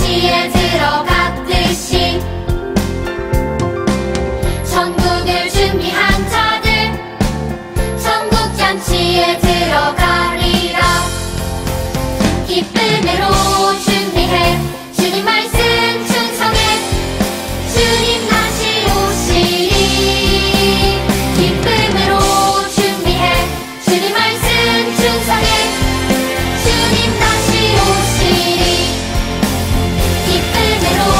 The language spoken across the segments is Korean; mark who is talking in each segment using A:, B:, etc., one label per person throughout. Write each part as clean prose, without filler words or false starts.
A: 잔치에 들어갔듯이 천국을 준비한 자들 천국 잔치에 들어가리라. 기쁨으로 준비해 주님 말씀 충성해 주님 다시 오시리. 기쁨으로 준비해 주님 말씀 충성해 주님 다시 오시리. 기쁨으로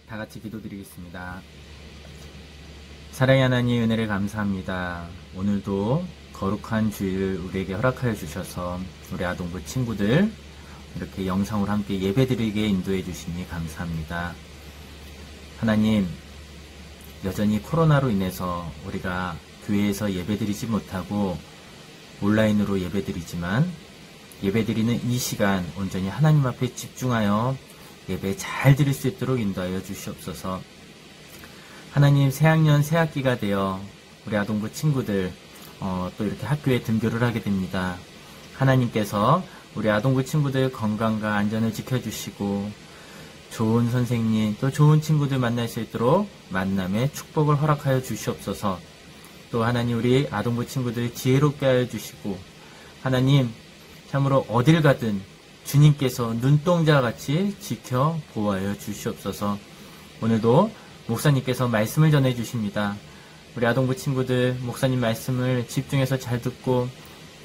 B: 다 같이 기도드리겠습니다. 사랑의 하나님, 은혜를 감사합니다. 오늘도 거룩한 주일 우리에게 허락하여 주셔서 우리 아동부 친구들 이렇게 영상으로 함께 예배드리게 인도해 주시니 감사합니다. 하나님, 여전히 코로나로 인해서 우리가 교회에서 예배드리지 못하고 온라인으로 예배드리지만 예배드리는 이 시간 온전히 하나님 앞에 집중하여 예배 잘 드릴 수 있도록 인도하여 주시옵소서. 하나님, 새학년 새학기가 되어 우리 아동부 친구들 또 이렇게 학교에 등교를 하게 됩니다. 하나님께서 우리 아동부 친구들 건강과 안전을 지켜주시고 좋은 선생님 또 좋은 친구들 만날 수 있도록 만남의 축복을 허락하여 주시옵소서. 또 하나님, 우리 아동부 친구들 지혜롭게 하여 주시고 하나님, 참으로 어딜 가든 주님께서 눈동자같이 지켜 보호하여 주시옵소서. 오늘도 목사님께서 말씀을 전해 주십니다. 우리 아동부 친구들 목사님 말씀을 집중해서 잘 듣고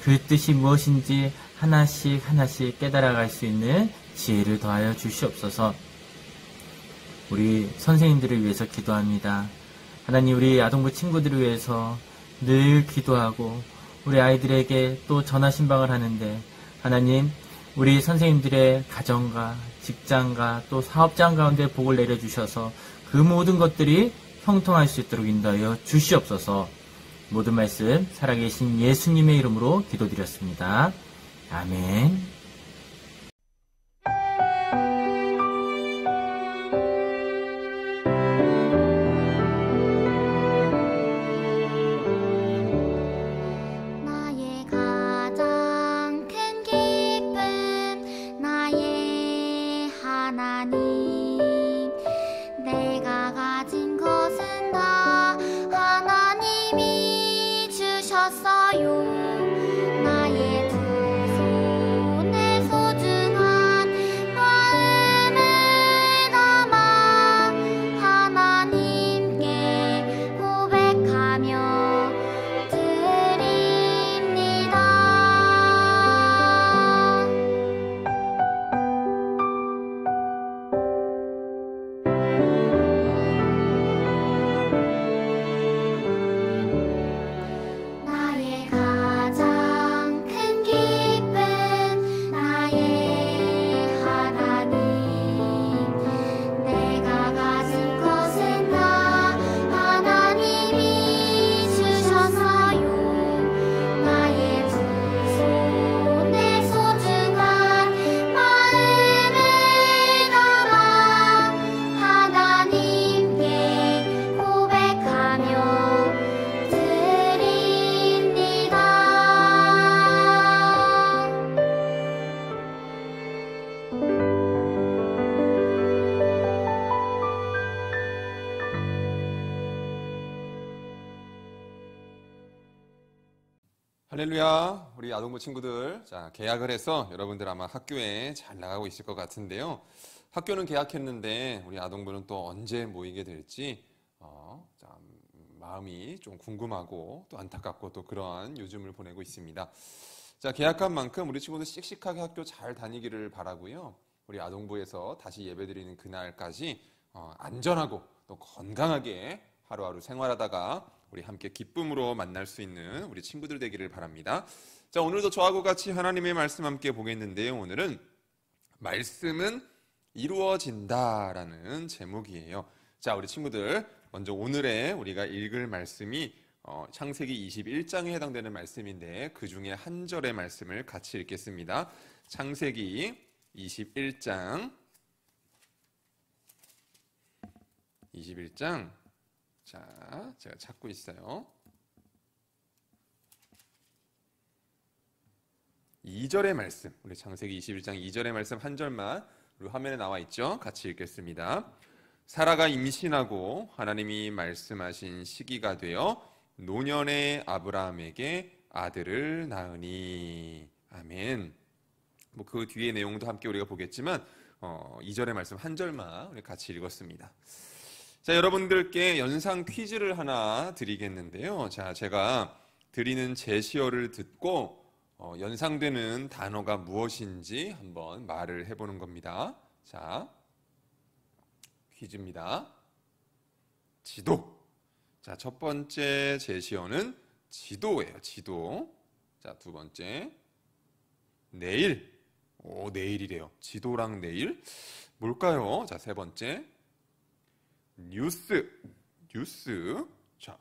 B: 그 뜻이 무엇인지 하나씩 하나씩 깨달아갈 수 있는 지혜를 더하여 주시옵소서. 우리 선생님들을 위해서 기도합니다. 하나님, 우리 아동부 친구들을 위해서 늘 기도하고 우리 아이들에게 또 전화 신방을 하는데 하나님, 우리 선생님들의 가정과 직장과 또 사업장 가운데 복을 내려주셔서 그 모든 것들이 형통할 수 있도록 인도하여 주시옵소서. 모든 말씀 살아계신 예수님의 이름으로 기도드렸습니다. 아멘.
A: 나의 가장 큰 기쁨 나의 하나님 내가 가진 것은 다 하나님이 주셨어요. 나의 두 손에 소중한 마음을 담아 하나님께 고백하며 드립니다. 나의 가장 큰 기쁨 나의 하나님 내가 가진 것은 다 하나님이 주셔서요. 나의 두 손에 소중한 마음을 담아 하나님께 고백하며 드립니다.
C: 할렐루야. 우리 아동부 친구들, 자, 개학을 해서 여러분들 아마 학교에 잘 나가고 있을 것 같은데요. 학교는 개학했는데 우리 아동부는 또 언제 모이게 될지 참 마음이 좀 궁금하고 또 안타깝고 또 그러한 요즘을 보내고 있습니다. 자, 개학한 만큼 우리 친구들 씩씩하게 학교 잘 다니기를 바라고요. 우리 아동부에서 다시 예배드리는 그날까지 안전하고 또 건강하게 하루하루 생활하다가 우리 함께 기쁨으로 만날 수 있는 우리 친구들 되기를 바랍니다. 자, 오늘도 저하고 같이 하나님의 말씀 함께 보겠는데요. 오늘은 말씀은 이루어진다라는 제목이에요. 자, 우리 친구들 먼저 오늘의 우리가 읽을 말씀이 창세기 21장에 해당되는 말씀인데 그 중에 한 절의 말씀을 같이 읽겠습니다. 창세기 21장 자, 제가 찾고 있어요. 2절의 말씀, 우리 창세기 21장 2절의 말씀 한 절만 우리 화면에 나와 있죠? 같이 읽겠습니다. 사라가 임신하고 하나님이 말씀하신 시기가 되어 노년의 아브라함에게 아들을 낳으니. 아멘. 뭐 그 뒤의 내용도 함께 우리가 보겠지만 2절의 말씀 한 절만 우리 같이 읽었습니다. 자, 여러분들께 연상 퀴즈를 하나 드리겠는데요. 자, 제가 드리는 제시어를 듣고 연상되는 단어가 무엇인지 한번 말을 해보는 겁니다. 자, 퀴즈입니다. 지도. 자, 첫 번째 제시어는 지도예요. 지도. 자, 두 번째 내일. 오, 내일이래요. 지도랑 내일. 뭘까요? 자, 세 번째 뉴스. 뉴스. 자,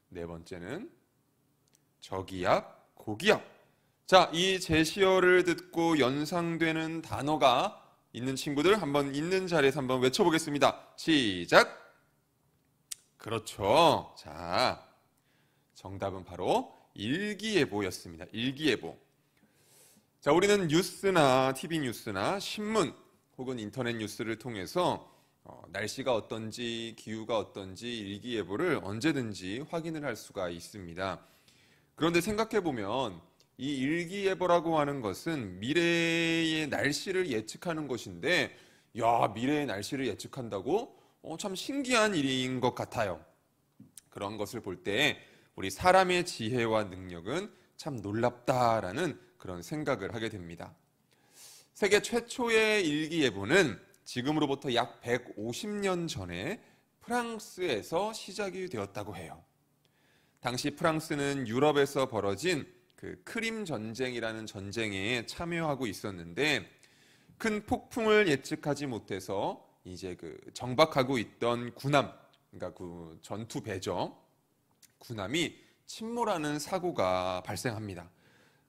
C: 네 번째는 저기압, 고기압. 자, 이 제시어를 듣고 연상되는 단어가 있는 친구들 한번 있는 자리에서 한번 외쳐보겠습니다. 시작. 그렇죠. 자, 정답은 바로 일기예보였습니다. 일기예보. 자, 우리는 뉴스나 TV 뉴스나 신문 혹은 인터넷 뉴스를 통해서 날씨가 어떤지 기후가 어떤지 일기예보를 언제든지 확인을 할 수가 있습니다. 그런데 생각해보면 이 일기예보라고 하는 것은 미래의 날씨를 예측하는 것인데, 야, 미래의 날씨를 예측한다고? 참 신기한 일인 것 같아요. 그런 것을 볼 때 우리 사람의 지혜와 능력은 참 놀랍다라는 그런 생각을 하게 됩니다. 세계 최초의 일기예보는 지금으로부터 약 150년 전에 프랑스에서 시작이 되었다고 해요. 당시 프랑스는 유럽에서 벌어진 그 크림 전쟁이라는 전쟁에 참여하고 있었는데, 큰 폭풍을 예측하지 못해서 이제 그 정박하고 있던 군함, 그러니까 그 전투 배죠, 군함이 침몰하는 사고가 발생합니다.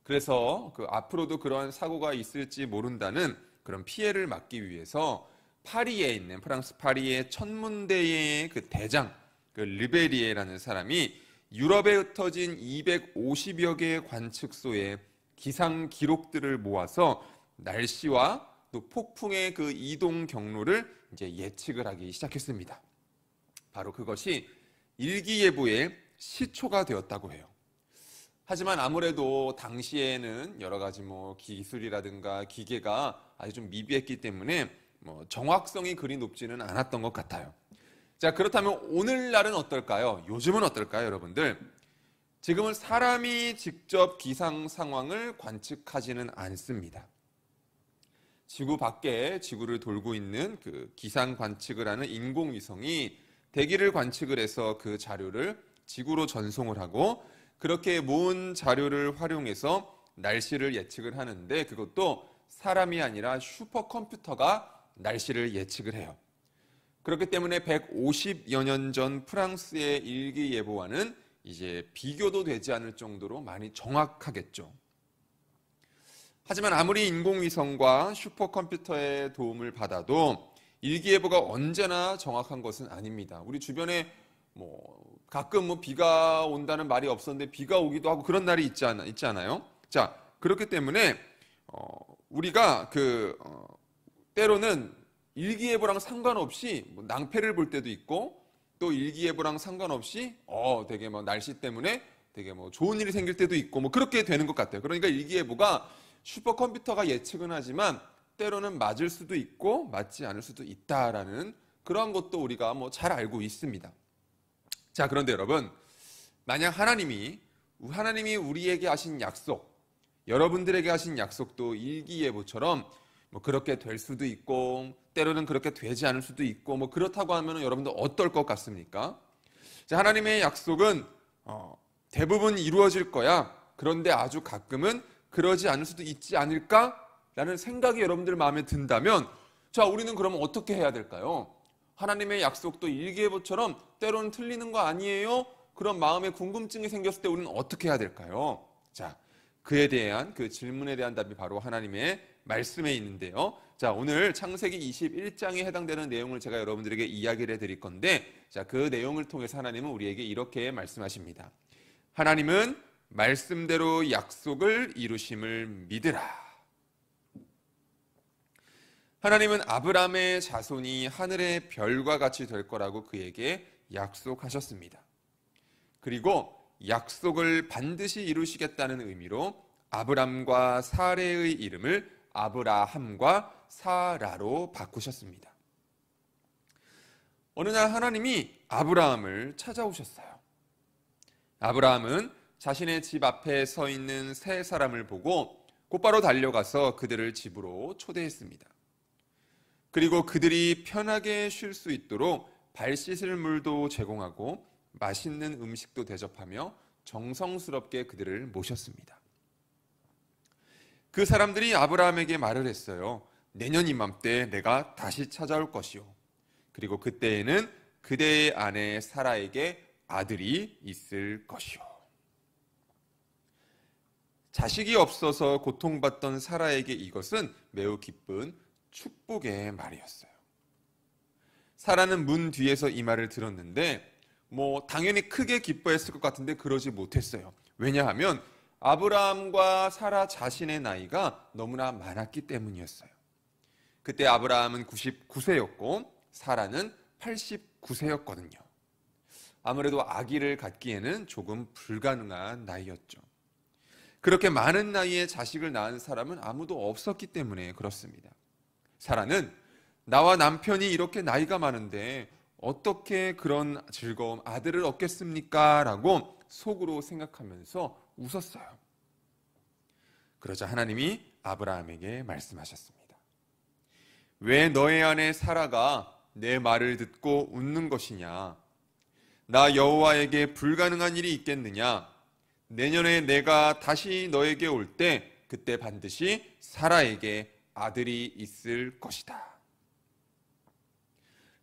C: 그래서 그 앞으로도 그러한 사고가 있을지 모른다는 그런 피해를 막기 위해서 파리에 있는, 프랑스 파리의 천문대의 그 대장, 그 르베리에라는 사람이 유럽에 흩어진 250여 개의 관측소의 기상 기록들을 모아서 날씨와 또 폭풍의 그 이동 경로를 이제 예측을 하기 시작했습니다. 바로 그것이 일기예보의 시초가 되었다고 해요. 하지만 아무래도 당시에는 여러 가지 기술이라든가 기계가 아주 좀 미비했기 때문에 정확성이 그리 높지는 않았던 것 같아요. 자, 그렇다면 오늘날은 어떨까요? 요즘은 어떨까요, 여러분들? 지금은 사람이 직접 기상 상황을 관측하지는 않습니다. 지구 밖에 지구를 돌고 있는 그 기상 관측을 하는 인공위성이 대기를 관측을 해서 그 자료를 지구로 전송을 하고, 그렇게 모은 자료를 활용해서 날씨를 예측을 하는데, 그것도 사람이 아니라 슈퍼컴퓨터가 날씨를 예측을 해요. 그렇기 때문에 150여 년 전 프랑스의 일기예보와는 이제 비교도 되지 않을 정도로 많이 정확하겠죠. 하지만 아무리 인공위성과 슈퍼컴퓨터의 도움을 받아도 일기예보가 언제나 정확한 것은 아닙니다. 우리 주변에 가끔 비가 온다는 말이 없었는데 비가 오기도 하고 그런 날이 있지 않아요? 자, 그렇기 때문에 우리가 때로는 일기예보랑 상관없이 낭패를 볼 때도 있고, 또 일기예보랑 상관없이 되게 날씨 때문에 되게 좋은 일이 생길 때도 있고 그렇게 되는 것 같아요. 그러니까 일기예보가 슈퍼컴퓨터가 예측은 하지만 때로는 맞을 수도 있고 맞지 않을 수도 있다라는 그러한 것도 우리가 잘 알고 있습니다. 자, 그런데 여러분, 만약 하나님이 우리에게 하신 약속, 여러분들에게 하신 약속도 일기예보처럼 그렇게 될 수도 있고 때로는 그렇게 되지 않을 수도 있고 그렇다고 하면 여러분들 어떨 것 같습니까? 자, 하나님의 약속은 대부분 이루어질 거야. 그런데 아주 가끔은 그러지 않을 수도 있지 않을까라는 생각이 여러분들 마음에 든다면, 자, 우리는 그러면 어떻게 해야 될까요? 하나님의 약속도 일기예보처럼 때로는 틀리는 거 아니에요? 그런 마음에 궁금증이 생겼을 때 우리는 어떻게 해야 될까요? 자, 그에 대한 그 질문에 대한 답이 바로 하나님의 말씀에 있는데요. 자, 오늘 창세기 21장에 해당되는 내용을 제가 여러분들에게 이야기를 해드릴 건데, 자, 그 내용을 통해서 하나님은 우리에게 이렇게 말씀하십니다. 하나님은 말씀대로 약속을 이루심을 믿으라. 하나님은 아브라함의 자손이 하늘의 별과 같이 될 거라고 그에게 약속하셨습니다. 그리고 약속을 반드시 이루시겠다는 의미로 아브람과 사레의 이름을 아브라함과 사라로 바꾸셨습니다. 어느 날 하나님이 아브라함을 찾아오셨어요. 아브라함은 자신의 집 앞에 서 있는 세 사람을 보고 곧바로 달려가서 그들을 집으로 초대했습니다. 그리고 그들이 편하게 쉴 수 있도록 발 씻을 물도 제공하고 맛있는 음식도 대접하며 정성스럽게 그들을 모셨습니다. 그 사람들이 아브라함에게 말을 했어요. 내년 이맘때 내가 다시 찾아올 것이요. 그리고 그때에는 그대의 아내 사라에게 아들이 있을 것이요. 자식이 없어서 고통받던 사라에게 이것은 매우 기쁜 축복의 말이었어요. 사라는 문 뒤에서 이 말을 들었는데 당연히 크게 기뻐했을 것 같은데 그러지 못했어요. 왜냐하면 아브라함과 사라 자신의 나이가 너무나 많았기 때문이었어요. 그때 아브라함은 99세였고 사라는 89세였거든요. 아무래도 아기를 갖기에는 조금 불가능한 나이였죠. 그렇게 많은 나이에 자식을 낳은 사람은 아무도 없었기 때문에 그렇습니다. 사라는 나와 남편이 이렇게 나이가 많은데 어떻게 그런 즐거움 아들을 얻겠습니까? 라고 속으로 생각하면서 웃었어요. 그러자 하나님이 아브라함에게 말씀하셨습니다. 왜 너의 아내 사라가 내 말을 듣고 웃는 것이냐? 나 여호와에게 불가능한 일이 있겠느냐? 내년에 내가 다시 너에게 올 때 그때 반드시 사라에게 아들이 있을 것이다.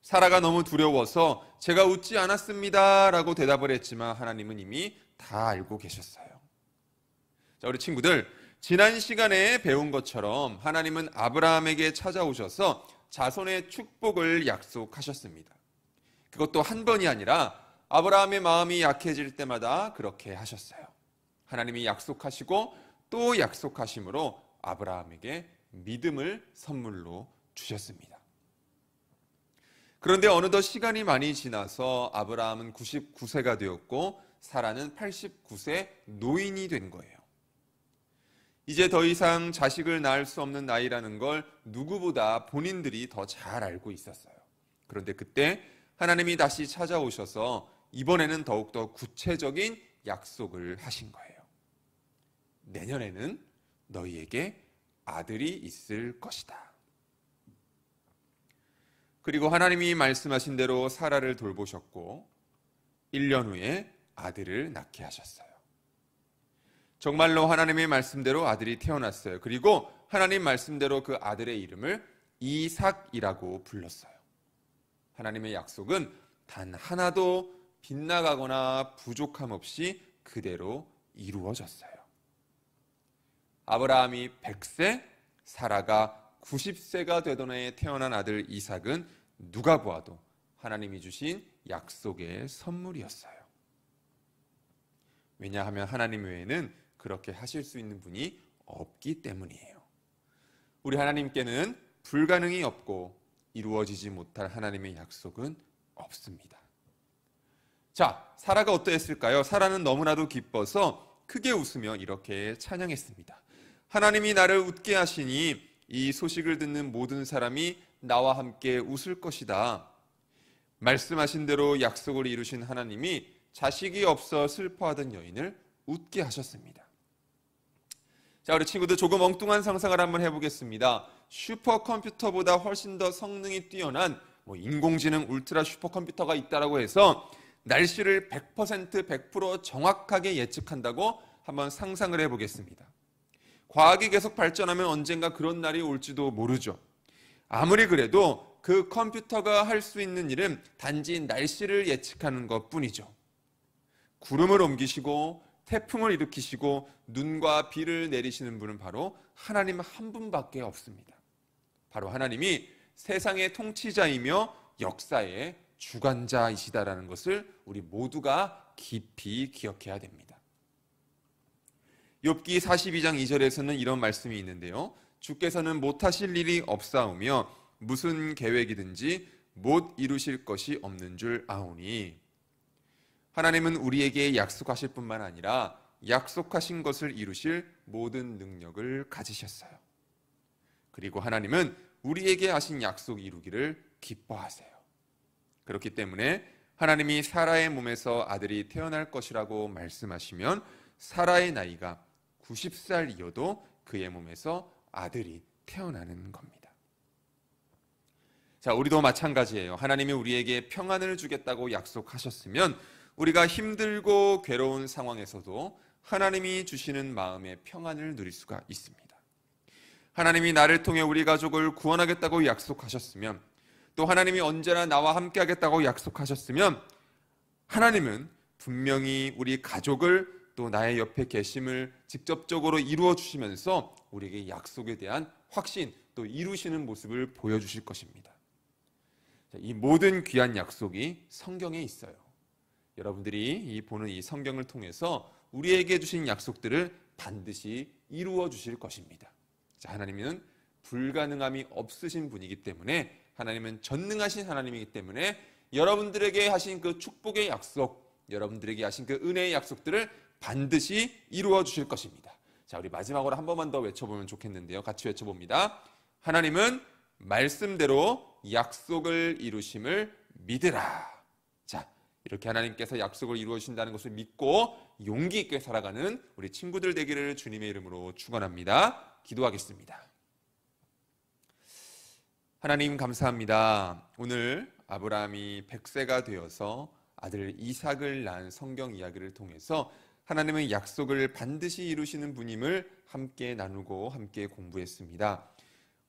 C: 사라가 너무 두려워서 제가 웃지 않았습니다 라고 대답을 했지만 하나님은 이미 다 알고 계셨어요. 자, 우리 친구들, 지난 시간에 배운 것처럼 하나님은 아브라함에게 찾아오셔서 자손의 축복을 약속하셨습니다. 그것도 한 번이 아니라 아브라함의 마음이 약해질 때마다 그렇게 하셨어요. 하나님이 약속하시고 또 약속하심으로 아브라함에게 믿음을 선물로 주셨습니다. 그런데 어느덧 시간이 많이 지나서 아브라함은 99세가 되었고 사라는 89세 노인이 된 거예요. 이제 더 이상 자식을 낳을 수 없는 나이라는 걸 누구보다 본인들이 더 잘 알고 있었어요. 그런데 그때 하나님이 다시 찾아오셔서 이번에는 더욱더 구체적인 약속을 하신 거예요. 내년에는 너희에게 아들이 있을 것이다. 그리고 하나님이 말씀하신 대로 사라를 돌보셨고 1년 후에 아들을 낳게 하셨어요. 정말로 하나님의 말씀대로 아들이 태어났어요. 그리고 하나님 말씀대로 그 아들의 이름을 이삭이라고 불렀어요. 하나님의 약속은 단 하나도 빗나가거나 부족함 없이 그대로 이루어졌어요. 아브라함이 100세, 사라가 90세가 되던 해에 태어난 아들 이삭은 누가 보아도 하나님이 주신 약속의 선물이었어요. 왜냐하면 하나님 외에는 그렇게 하실 수 있는 분이 없기 때문이에요. 우리 하나님께는 불가능이 없고 이루어지지 못할 하나님의 약속은 없습니다. 자, 사라가 어떠했을까요? 사라는 너무나도 기뻐서 크게 웃으며 이렇게 찬양했습니다. 하나님이 나를 웃게 하시니 이 소식을 듣는 모든 사람이 나와 함께 웃을 것이다. 말씀하신 대로 약속을 이루신 하나님이 자식이 없어 슬퍼하던 여인을 웃게 하셨습니다. 자, 우리 친구들 조금 엉뚱한 상상을 한번 해보겠습니다. 슈퍼컴퓨터보다 훨씬 더 성능이 뛰어난 인공지능 울트라 슈퍼컴퓨터가 있다라고 해서 날씨를 100% 100% 정확하게 예측한다고 한번 상상을 해보겠습니다. 과학이 계속 발전하면 언젠가 그런 날이 올지도 모르죠. 아무리 그래도 그 컴퓨터가 할 수 있는 일은 단지 날씨를 예측하는 것뿐이죠. 구름을 옮기시고 태풍을 일으키시고 눈과 비를 내리시는 분은 바로 하나님 한 분밖에 없습니다. 바로 하나님이 세상의 통치자이며 역사의 주관자이시다라는 것을 우리 모두가 깊이 기억해야 됩니다. 욥기 42장 2절에서는 이런 말씀이 있는데요. 주께서는 못하실 일이 없사오며 무슨 계획이든지 못 이루실 것이 없는 줄 아오니. 하나님은 우리에게 약속하실 뿐만 아니라 약속하신 것을 이루실 모든 능력을 가지셨어요. 그리고 하나님은 우리에게 하신 약속 이루기를 기뻐하세요. 그렇기 때문에 하나님이 사라의 몸에서 아들이 태어날 것이라고 말씀하시면 사라의 나이가 90살이어도 그의 몸에서 아들이 태어나는 겁니다. 자, 우리도 마찬가지예요. 하나님이 우리에게 평안을 주겠다고 약속하셨으면 우리가 힘들고 괴로운 상황에서도 하나님이 주시는 마음의 평안을 누릴 수가 있습니다. 하나님이 나를 통해 우리 가족을 구원하겠다고 약속하셨으면, 또 하나님이 언제나 나와 함께 하겠다고 약속하셨으면 하나님은 분명히 우리 가족을 또 나의 옆에 계심을 직접적으로 이루어 주시면서 우리에게 약속에 대한 확신 또 이루시는 모습을 보여주실 것입니다. 이 모든 귀한 약속이 성경에 있어요. 여러분들이 보는 이 성경을 통해서 우리에게 주신 약속들을 반드시 이루어 주실 것입니다. 자, 하나님은 불가능함이 없으신 분이기 때문에, 하나님은 전능하신 하나님이기 때문에 여러분들에게 하신 그 축복의 약속, 여러분들에게 하신 그 은혜의 약속들을 반드시 이루어 주실 것입니다. 자, 우리 마지막으로 한 번만 더 외쳐보면 좋겠는데요. 같이 외쳐봅니다. 하나님은 말씀대로 약속을 이루심을 믿으라. 자, 이렇게 하나님께서 약속을 이루어 주신다는 것을 믿고 용기 있게 살아가는 우리 친구들 되기를 주님의 이름으로 축원합니다. 기도하겠습니다. 하나님 감사합니다. 오늘 아브라함이 100세가 되어서 아들 이삭을 낳은 성경 이야기를 통해서 하나님의 약속을 반드시 이루시는 분임을 함께 나누고 함께 공부했습니다.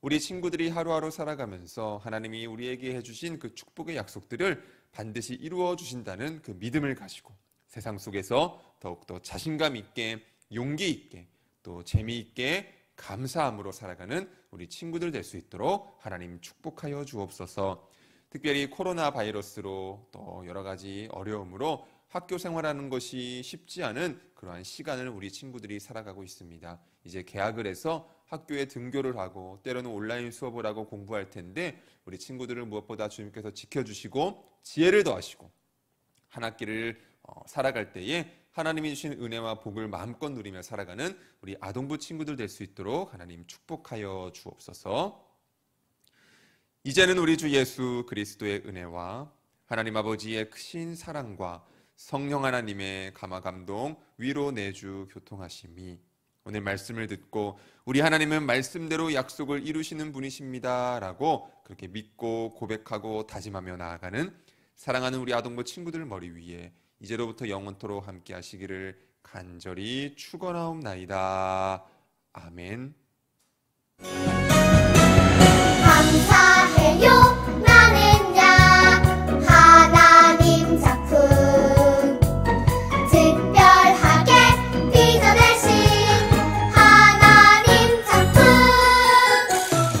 C: 우리 친구들이 하루하루 살아가면서 하나님이 우리에게 해주신 그 축복의 약속들을 반드시 이루어 주신다는 그 믿음을 가지고 세상 속에서 더욱더 자신감 있게, 용기 있게, 또 재미있게, 감사함으로 살아가는 우리 친구들 될 수 있도록 하나님 축복하여 주옵소서. 특별히 코로나 바이러스로 또 여러 가지 어려움으로 학교 생활하는 것이 쉽지 않은 그러한 시간을 우리 친구들이 살아가고 있습니다. 이제 개학을 해서 학교에 등교를 하고 때로는 온라인 수업을 하고 공부할 텐데, 우리 친구들을 무엇보다 주님께서 지켜주시고 지혜를 더하시고 한 학기를 살아갈 때에 하나님이 주신 은혜와 복을 마음껏 누리며 살아가는 우리 아동부 친구들 될 수 있도록 하나님 축복하여 주옵소서. 이제는 우리 주 예수 그리스도의 은혜와 하나님 아버지의 크신 사랑과 성령 하나님의 감화 감동, 위로 내주 교통하심이 오늘 말씀을 듣고 우리 하나님은 말씀대로 약속을 이루시는 분이십니다 라고 그렇게 믿고 고백하고 다짐하며 나아가는 사랑하는 우리 아동부 친구들 머리 위에 이제로부터 영원토록 함께 하시기를 간절히 축원하옵나이다. 아멘.